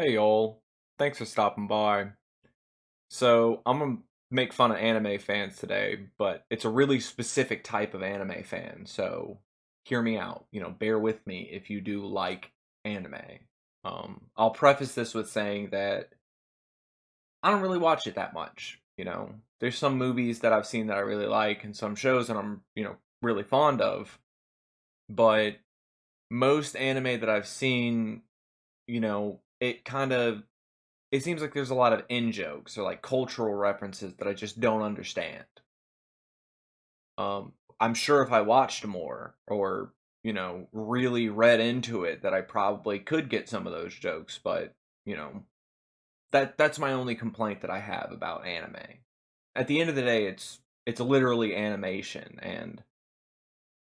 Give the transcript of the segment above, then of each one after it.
Hey y'all, thanks for stopping by. So, I'm gonna make fun of anime fans today, but it's a really specific type of anime fan, so hear me out. Bear with me if you do like anime. I'll preface this with saying that I don't really watch it that much. There's some movies that I've seen that I really like, and some shows that I'm really fond of, but most anime that I've seen, it kind of it seems like there's a lot of in jokes or like cultural references that I just don't understand. I'm sure if I watched more or really read into it, that I probably could get some of those jokes. But you know, that's my only complaint that I have about anime. At the end of the day, it's literally animation, and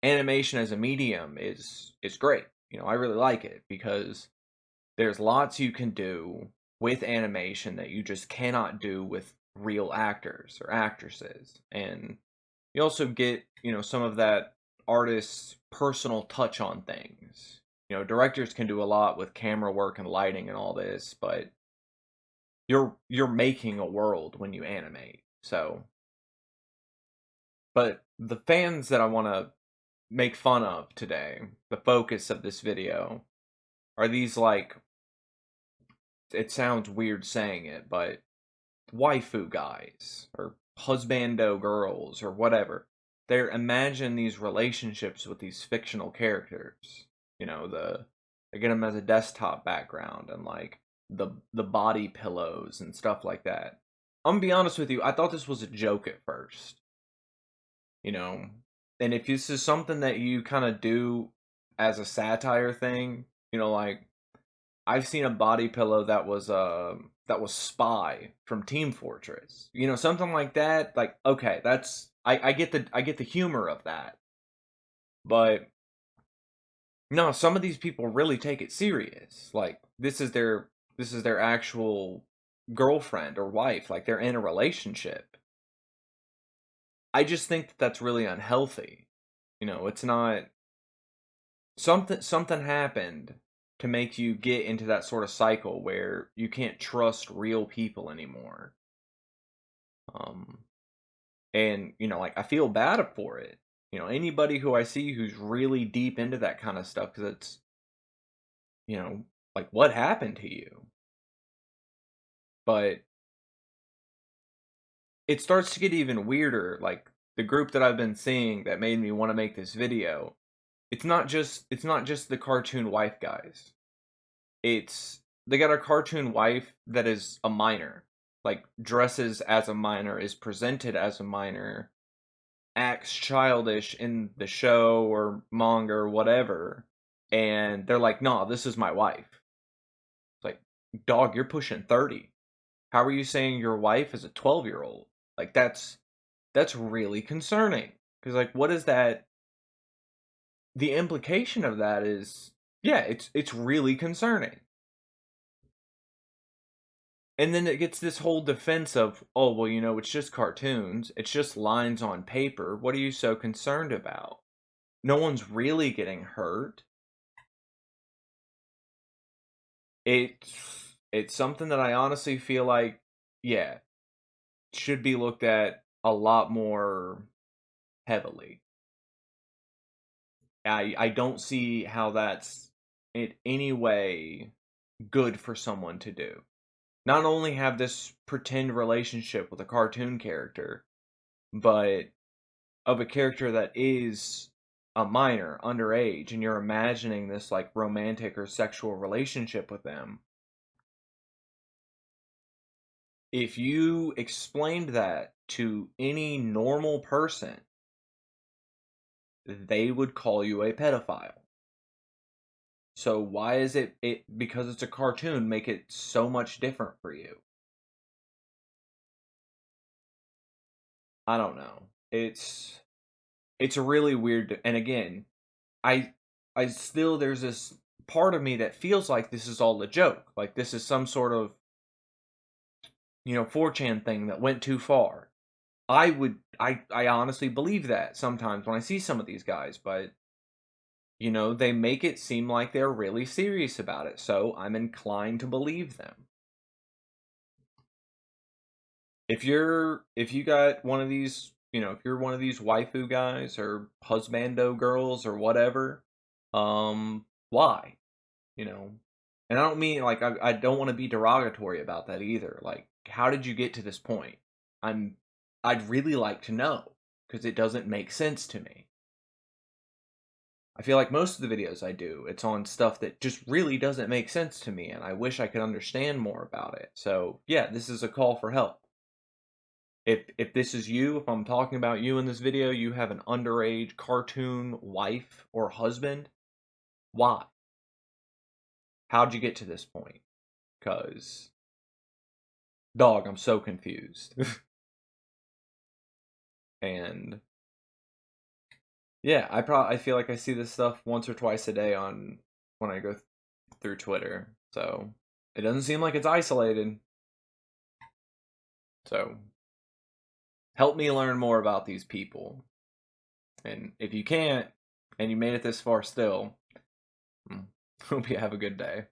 animation as a medium is great. I really like it because there's lots you can do with animation that you just cannot do with real actors or actresses. And you also get, some of that artist's personal touch on things. Directors can do a lot with camera work and lighting and all this, but you're making a world when you animate. So, but the fans that I want to make fun of today, the focus of this video, are these like, it sounds weird saying it, but waifu guys or husbando girls or whatever. They're imagine these relationships with these fictional characters. They get them as a desktop background and like the body pillows and stuff like that. I'm gonna be honest with you. I thought this was a joke at first. You know, and if this is something that you kind of do as a satire thing, like I've seen a body pillow that was Spy from Team Fortress. Something like that. Like, okay, that's I get the humor of that. But no, some of these people really take it serious. Like this is their actual girlfriend or wife. Like they're in a relationship. I just think that that's really unhealthy. It's not something happened to make you get into that sort of cycle where you can't trust real people anymore. Um, and like I feel bad for it. Anybody who I see who's really deep into that kind of stuff, because it's you know like what happened to you. But it starts to get even weirder. Like the group that I've been seeing that made me want to make this video. It's not just the cartoon wife guys. It's they got a cartoon wife that is a minor, like dresses as a minor, is presented as a minor, acts childish in the show or manga or whatever, and they're like, "Nah, this is my wife." It's like, dog, you're pushing 30. How are you saying your wife is a 12-year-old? Like that's really concerning. Because like, what is that? The implication of that is, yeah, it's really concerning. And then it gets this whole defense of, oh, well, it's just cartoons. It's just lines on paper. What are you so concerned about? No one's really getting hurt. It's something that I honestly feel like, yeah, should be looked at a lot more heavily. I don't see how that's in any way good for someone to do. Not only have this pretend relationship with a cartoon character, but of a character that is a minor, underage, and you're imagining this like romantic or sexual relationship with them. If you explained that to any normal person, they would call you a pedophile. So why is it because it's a cartoon make it so much different for you? I don't know. It's a really weird, and again, I I still there's this part of me that feels like this is all a joke. Like this is some sort of 4chan thing that went too far. I honestly believe that sometimes when I see some of these guys, but you know, they make it seem like they're really serious about it, so I'm inclined to believe them. If you got one of these, you know, if you're one of these waifu guys or husbando girls or whatever, why? You know, and I don't mean like I don't want to be derogatory about that either. Like, how did you get to this point? I'm I'd really like to know because it doesn't make sense to me. I feel like most of the videos I do, it's on stuff that just really doesn't make sense to me, and I wish I could understand more about it. So yeah, this is a call for help. If this is you, if I'm talking about you in this video, you have an underage cartoon wife or husband, why? How'd you get to this point? Cause dog, I'm so confused. And yeah, I feel like I see this stuff once or twice a day on when I go through Twitter. So it doesn't seem like it's isolated. So help me learn more about these people. And if you can't, and you made it this far still, hope you have a good day.